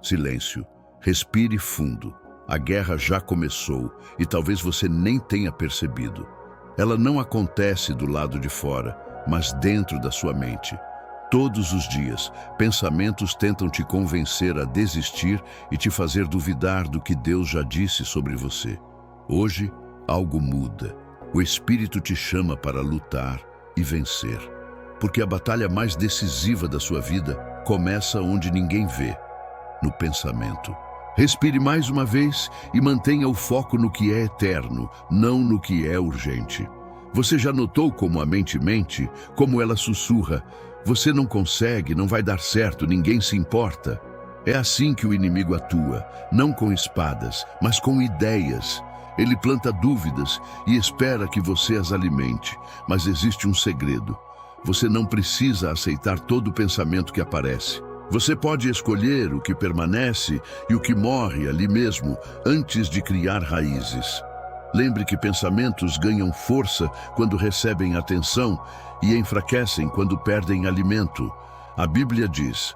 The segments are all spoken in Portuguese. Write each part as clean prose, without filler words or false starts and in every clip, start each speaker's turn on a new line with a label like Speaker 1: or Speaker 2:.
Speaker 1: Silêncio. Respire fundo. A guerra já começou e talvez você nem tenha percebido. Ela não acontece do lado de fora, mas dentro da sua mente. Todos os dias, pensamentos tentam te convencer a desistir e te fazer duvidar do que Deus já disse sobre você. Hoje, algo muda. O Espírito te chama para lutar e vencer. Porque a batalha mais decisiva da sua vida começa onde ninguém vê, no pensamento. Respire mais uma vez e mantenha o foco no que é eterno, não no que é urgente. Você já notou como a mente mente, como ela sussurra? Você não consegue, não vai dar certo, ninguém se importa. É assim que o inimigo atua, não com espadas, mas com ideias. Ele planta dúvidas e espera que você as alimente, mas existe um segredo. Você não precisa aceitar todo o pensamento que aparece. Você pode escolher o que permanece e o que morre ali mesmo, antes de criar raízes. Lembre que pensamentos ganham força quando recebem atenção e enfraquecem quando perdem alimento. A Bíblia diz: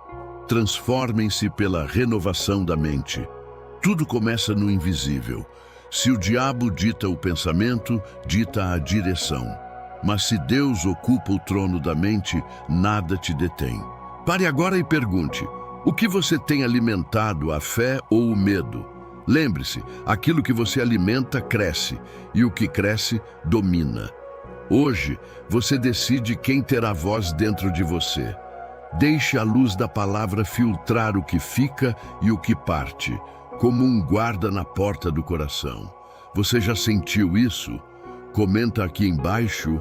Speaker 1: transformem-se pela renovação da mente. Tudo começa no invisível. Se o diabo dita o pensamento, dita a direção. Mas se Deus ocupa o trono da mente, nada te detém. Pare agora e pergunte: o que você tem alimentado, a fé ou o medo? Lembre-se, aquilo que você alimenta cresce, e o que cresce domina. Hoje, você decide quem terá voz dentro de você. Deixe a luz da palavra filtrar o que fica e o que parte, como um guarda na porta do coração. Você já sentiu isso? Comenta aqui embaixo,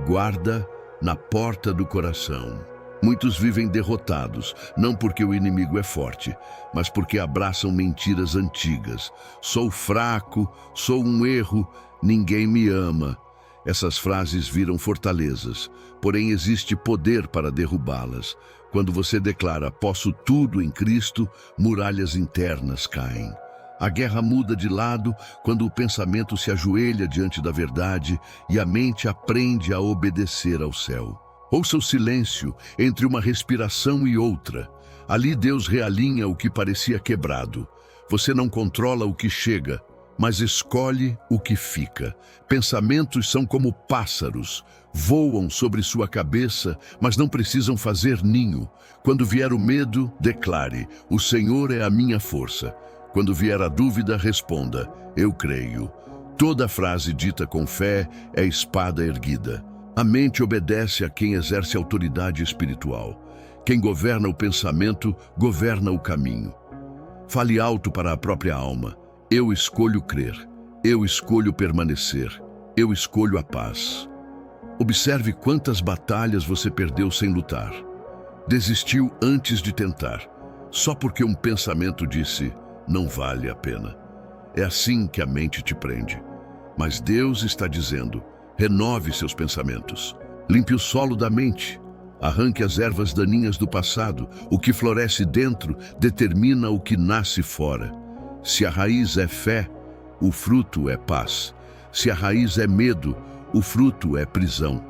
Speaker 1: guarda na porta do coração. Muitos vivem derrotados, não porque o inimigo é forte, mas porque abraçam mentiras antigas. Sou fraco, sou um erro, ninguém me ama. Essas frases viram fortalezas, porém existe poder para derrubá-las. Quando você declara, posso tudo em Cristo, muralhas internas caem. A guerra muda de lado quando o pensamento se ajoelha diante da verdade e a mente aprende a obedecer ao céu. Ouça o silêncio entre uma respiração e outra. Ali Deus realinha o que parecia quebrado. Você não controla o que chega, mas escolhe o que fica. Pensamentos são como pássaros. Voam sobre sua cabeça, mas não precisam fazer ninho. Quando vier o medo, declare: o Senhor é a minha força. Quando vier a dúvida, responda: eu creio. Toda frase dita com fé é espada erguida. A mente obedece a quem exerce autoridade espiritual. Quem governa o pensamento, governa o caminho. Fale alto para a própria alma: eu escolho crer, eu escolho permanecer, eu escolho a paz. Observe quantas batalhas você perdeu sem lutar. Desistiu antes de tentar, só porque um pensamento disse: não vale a pena. É assim que a mente te prende. Mas Deus está dizendo: renove seus pensamentos. Limpe o solo da mente. Arranque as ervas daninhas do passado. O que floresce dentro determina o que nasce fora. Se a raiz é fé, o fruto é paz. Se a raiz é medo, o fruto é prisão.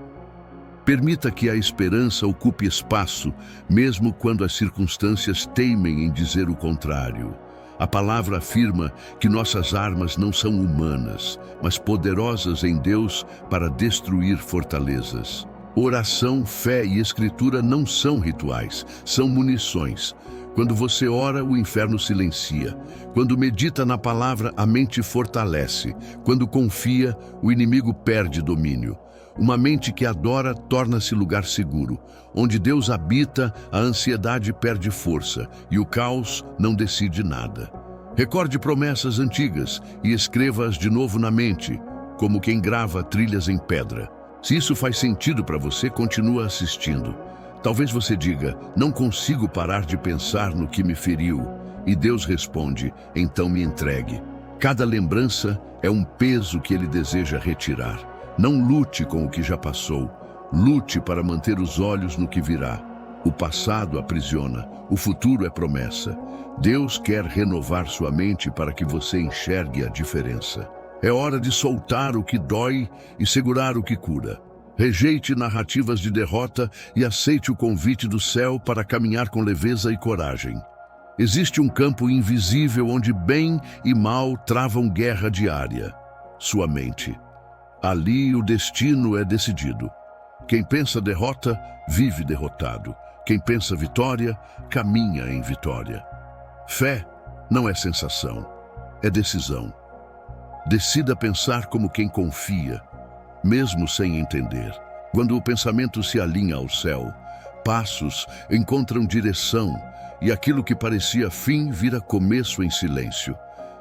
Speaker 1: Permita que a esperança ocupe espaço, mesmo quando as circunstâncias teimem em dizer o contrário. A palavra afirma que nossas armas não são humanas, mas poderosas em Deus para destruir fortalezas. Oração, fé e escritura não são rituais, são munições. Quando você ora, o inferno silencia. Quando medita na palavra, a mente fortalece. Quando confia, o inimigo perde domínio. Uma mente que adora torna-se lugar seguro. Onde Deus habita, a ansiedade perde força e o caos não decide nada. Recorde promessas antigas e escreva-as de novo na mente, como quem grava trilhas em pedra. Se isso faz sentido para você, continua assistindo. Talvez você diga: não consigo parar de pensar no que me feriu. E Deus responde: então me entregue. Cada lembrança é um peso que Ele deseja retirar. Não lute com o que já passou. Lute para manter os olhos no que virá. O passado aprisiona, o futuro é promessa. Deus quer renovar sua mente para que você enxergue a diferença. É hora de soltar o que dói e segurar o que cura. Rejeite narrativas de derrota e aceite o convite do céu para caminhar com leveza e coragem. Existe um campo invisível onde bem e mal travam guerra diária. Sua mente. Ali o destino é decidido. Quem pensa derrota, vive derrotado. Quem pensa vitória, caminha em vitória. Fé não é sensação, é decisão. Decida pensar como quem confia, mesmo sem entender. Quando o pensamento se alinha ao céu, passos encontram direção e aquilo que parecia fim vira começo em silêncio.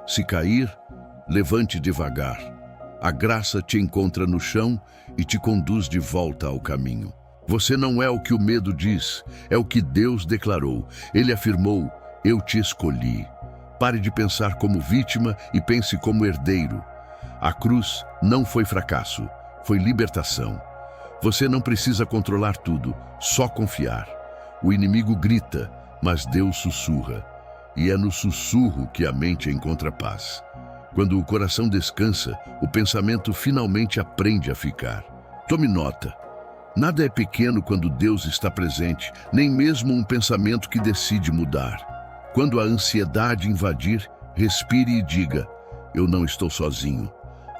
Speaker 1: Se cair, levante devagar. A graça te encontra no chão e te conduz de volta ao caminho. Você não é o que o medo diz, é o que Deus declarou. Ele afirmou: eu te escolhi. Pare de pensar como vítima e pense como herdeiro. A cruz não foi fracasso, foi libertação. Você não precisa controlar tudo, só confiar. O inimigo grita, mas Deus sussurra. E é no sussurro que a mente encontra paz. Quando o coração descansa, o pensamento finalmente aprende a ficar. Tome nota. Nada é pequeno quando Deus está presente, nem mesmo um pensamento que decide mudar. Quando a ansiedade invadir, respire e diga: eu não estou sozinho.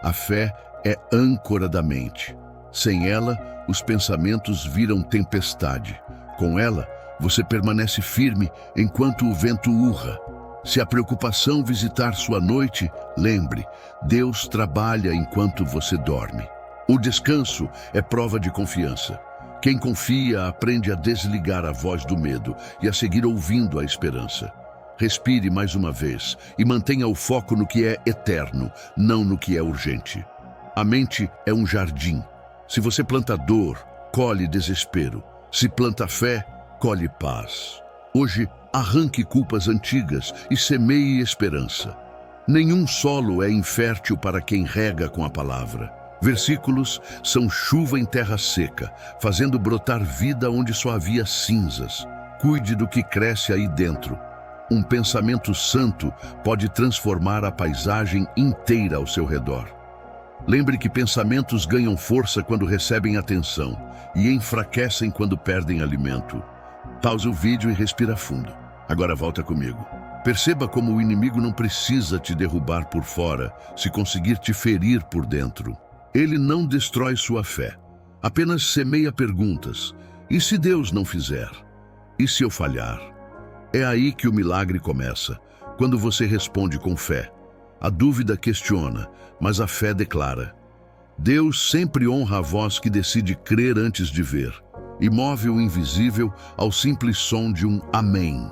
Speaker 1: A fé é âncora da mente. Sem ela, os pensamentos viram tempestade. Com ela, você permanece firme enquanto o vento urra. Se a preocupação visitar sua noite, lembre, Deus trabalha enquanto você dorme. O descanso é prova de confiança. Quem confia aprende a desligar a voz do medo e a seguir ouvindo a esperança. Respire mais uma vez e mantenha o foco no que é eterno, não no que é urgente. A mente é um jardim. Se você planta dor, colhe desespero. Se planta fé, colhe paz. Hoje, arranque culpas antigas e semeie esperança. Nenhum solo é infértil para quem rega com a palavra. Versículos são chuva em terra seca, fazendo brotar vida onde só havia cinzas. Cuide do que cresce aí dentro. Um pensamento santo pode transformar a paisagem inteira ao seu redor. Lembre que pensamentos ganham força quando recebem atenção e enfraquecem quando perdem alimento. Pause o vídeo e respira fundo. Agora volta comigo. Perceba como o inimigo não precisa te derrubar por fora, se conseguir te ferir por dentro. Ele não destrói sua fé, apenas semeia perguntas. E se Deus não fizer? E se eu falhar? É aí que o milagre começa, quando você responde com fé. A dúvida questiona, mas a fé declara. Deus sempre honra a voz que decide crer antes de ver, e move o invisível ao simples som de um amém.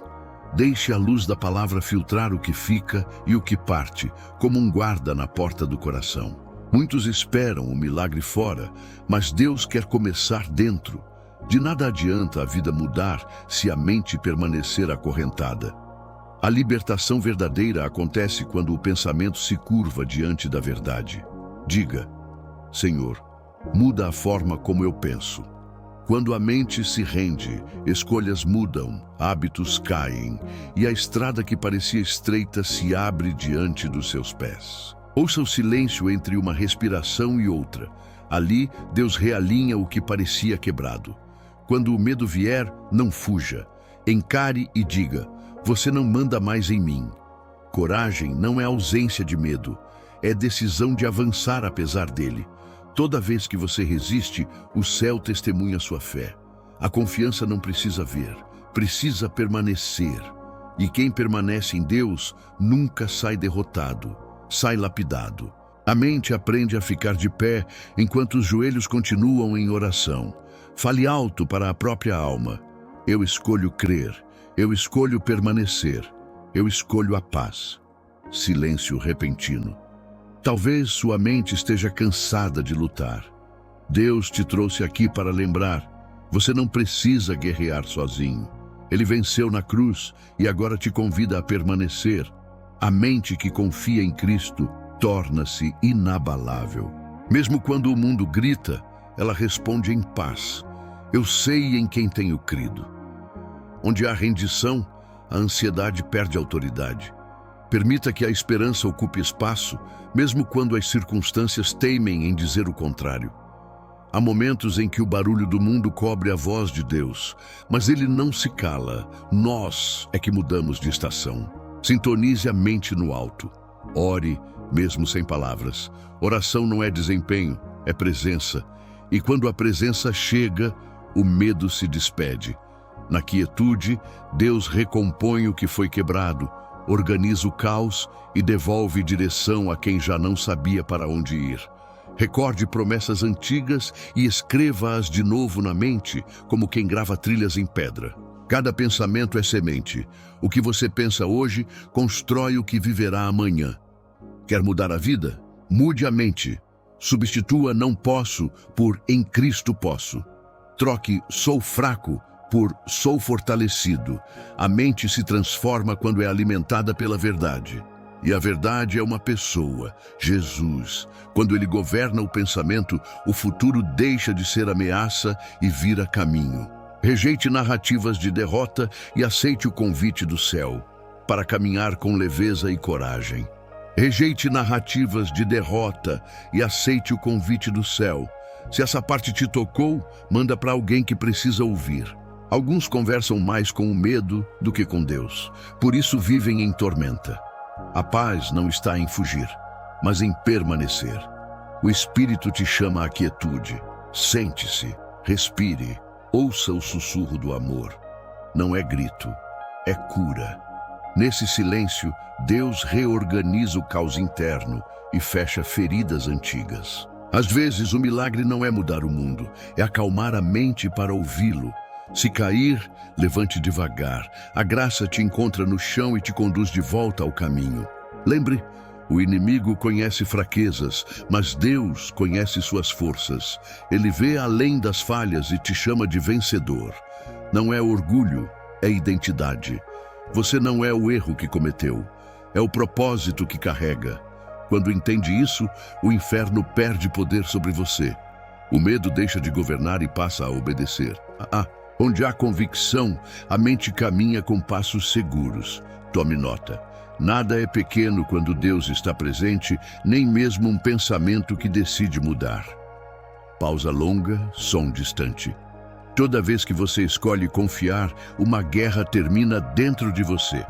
Speaker 1: Deixe a luz da palavra filtrar o que fica e o que parte, como um guarda na porta do coração. Muitos esperam o milagre fora, mas Deus quer começar dentro. De nada adianta a vida mudar se a mente permanecer acorrentada. A libertação verdadeira acontece quando o pensamento se curva diante da verdade. Diga: Senhor, muda a forma como eu penso. Quando a mente se rende, escolhas mudam, hábitos caem, e a estrada que parecia estreita se abre diante dos seus pés. Ouça o silêncio entre uma respiração e outra. Ali, Deus realinha o que parecia quebrado. Quando o medo vier, não fuja. Encare e diga: você não manda mais em mim. Coragem não é ausência de medo, é decisão de avançar apesar dele. Toda vez que você resiste, o céu testemunha sua fé. A confiança não precisa ver, precisa permanecer. E quem permanece em Deus nunca sai derrotado, sai lapidado. A mente aprende a ficar de pé enquanto os joelhos continuam em oração. Fale alto para a própria alma. Eu escolho crer, eu escolho permanecer, eu escolho a paz. Silêncio repentino. Talvez sua mente esteja cansada de lutar. Deus te trouxe aqui para lembrar: você não precisa guerrear sozinho. Ele venceu na cruz e agora te convida a permanecer. A mente que confia em Cristo torna-se inabalável. Mesmo quando o mundo grita, ela responde em paz: eu sei em quem tenho crido. Onde há rendição, a ansiedade perde autoridade. Permita que a esperança ocupe espaço, mesmo quando as circunstâncias teimem em dizer o contrário. Há momentos em que o barulho do mundo cobre a voz de Deus, mas ele não se cala. Nós é que mudamos de estação. Sintonize a mente no alto. Ore, mesmo sem palavras. Oração não é desempenho, é presença. E quando a presença chega, o medo se despede. Na quietude, Deus recompõe o que foi quebrado, organiza o caos e devolve direção a quem já não sabia para onde ir. Recorde promessas antigas e escreva-as de novo na mente, como quem grava trilhas em pedra. Cada pensamento é semente. O que você pensa hoje constrói o que viverá amanhã. Quer mudar a vida? Mude a mente. Substitua não posso por em Cristo posso. Troque sou fraco por sou fortalecido. A mente se transforma quando é alimentada pela verdade. E a verdade é uma pessoa, Jesus. Quando ele governa o pensamento, o futuro deixa de ser ameaça e vira caminho. Rejeite narrativas de derrota e aceite o convite do céu, para caminhar com leveza e coragem. Rejeite narrativas de derrota e aceite o convite do céu. Se essa parte te tocou, manda para alguém que precisa ouvir. Alguns conversam mais com o medo do que com Deus, por isso vivem em tormenta. A paz não está em fugir, mas em permanecer. O Espírito te chama à quietude. Sente-se, respire, ouça o sussurro do amor. Não é grito, é cura. Nesse silêncio, Deus reorganiza o caos interno e fecha feridas antigas. Às vezes, o milagre não é mudar o mundo, é acalmar a mente para ouvi-lo. Se cair, levante devagar. A graça te encontra no chão e te conduz de volta ao caminho. Lembre, o inimigo conhece fraquezas, mas Deus conhece suas forças. Ele vê além das falhas e te chama de vencedor. Não é orgulho, é identidade. Você não é o erro que cometeu, é o propósito que carrega. Quando entende isso, o inferno perde poder sobre você. O medo deixa de governar e passa a obedecer. Onde há convicção, a mente caminha com passos seguros. Tome nota. Nada é pequeno quando Deus está presente, nem mesmo um pensamento que decide mudar. Pausa longa, som distante. Toda vez que você escolhe confiar, uma guerra termina dentro de você.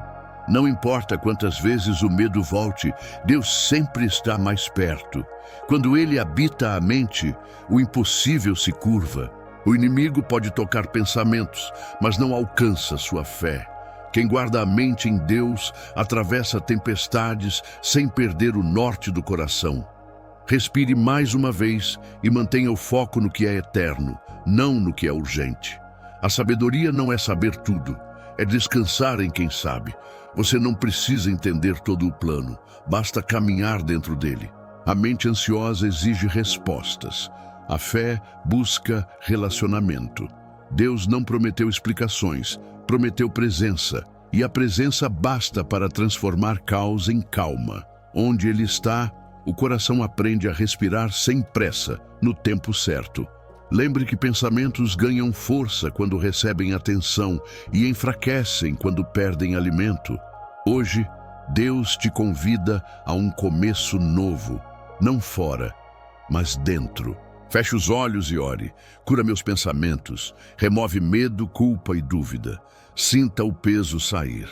Speaker 1: Não importa quantas vezes o medo volte, Deus sempre está mais perto. Quando Ele habita a mente, o impossível se curva. O inimigo pode tocar pensamentos, mas não alcança sua fé. Quem guarda a mente em Deus atravessa tempestades sem perder o norte do coração. Respire mais uma vez e mantenha o foco no que é eterno, não no que é urgente. A sabedoria não é saber tudo, é descansar em quem sabe. Você não precisa entender todo o plano, basta caminhar dentro dele. A mente ansiosa exige respostas. A fé busca relacionamento. Deus não prometeu explicações, prometeu presença. E a presença basta para transformar caos em calma. Onde Ele está, o coração aprende a respirar sem pressa, no tempo certo. Lembre que pensamentos ganham força quando recebem atenção e enfraquecem quando perdem alimento. Hoje, Deus te convida a um começo novo, não fora, mas dentro. Feche os olhos e ore. Cura meus pensamentos. Remove medo, culpa e dúvida. Sinta o peso sair.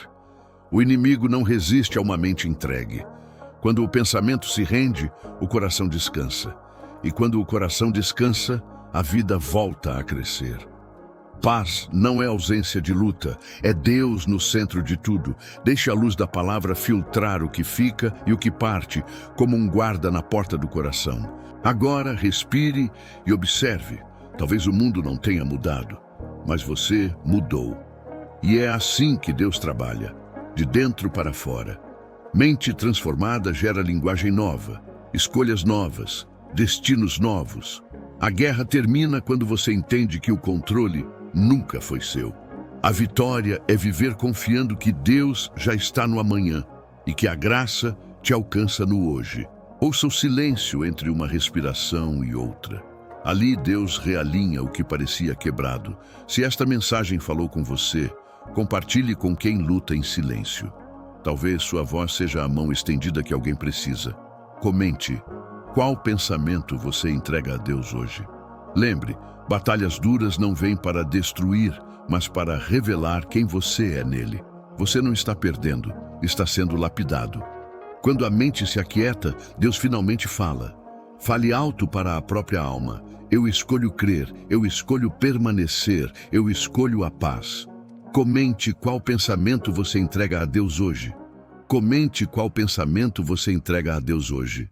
Speaker 1: O inimigo não resiste a uma mente entregue. Quando o pensamento se rende, o coração descansa. E quando o coração descansa, a vida volta a crescer. Paz não é ausência de luta, é Deus no centro de tudo. Deixe a luz da palavra filtrar o que fica e o que parte, como um guarda na porta do coração. Agora, respire e observe. Talvez o mundo não tenha mudado, mas você mudou. E é assim que Deus trabalha, de dentro para fora. Mente transformada gera linguagem nova, escolhas novas, destinos novos. A guerra termina quando você entende que o controle nunca foi seu. A vitória é viver confiando que Deus já está no amanhã e que a graça te alcança no hoje. Ouça o silêncio entre uma respiração e outra. Ali Deus realinha o que parecia quebrado. Se esta mensagem falou com você, compartilhe com quem luta em silêncio. Talvez sua voz seja a mão estendida que alguém precisa. Comente, qual pensamento você entrega a Deus hoje? Lembre, batalhas duras não vêm para destruir, mas para revelar quem você é nele. Você não está perdendo, está sendo lapidado. Quando a mente se aquieta, Deus finalmente fala. Fale alto para a própria alma. Eu escolho crer, eu escolho permanecer, eu escolho a paz. Comente qual pensamento você entrega a Deus hoje. Comente qual pensamento você entrega a Deus hoje.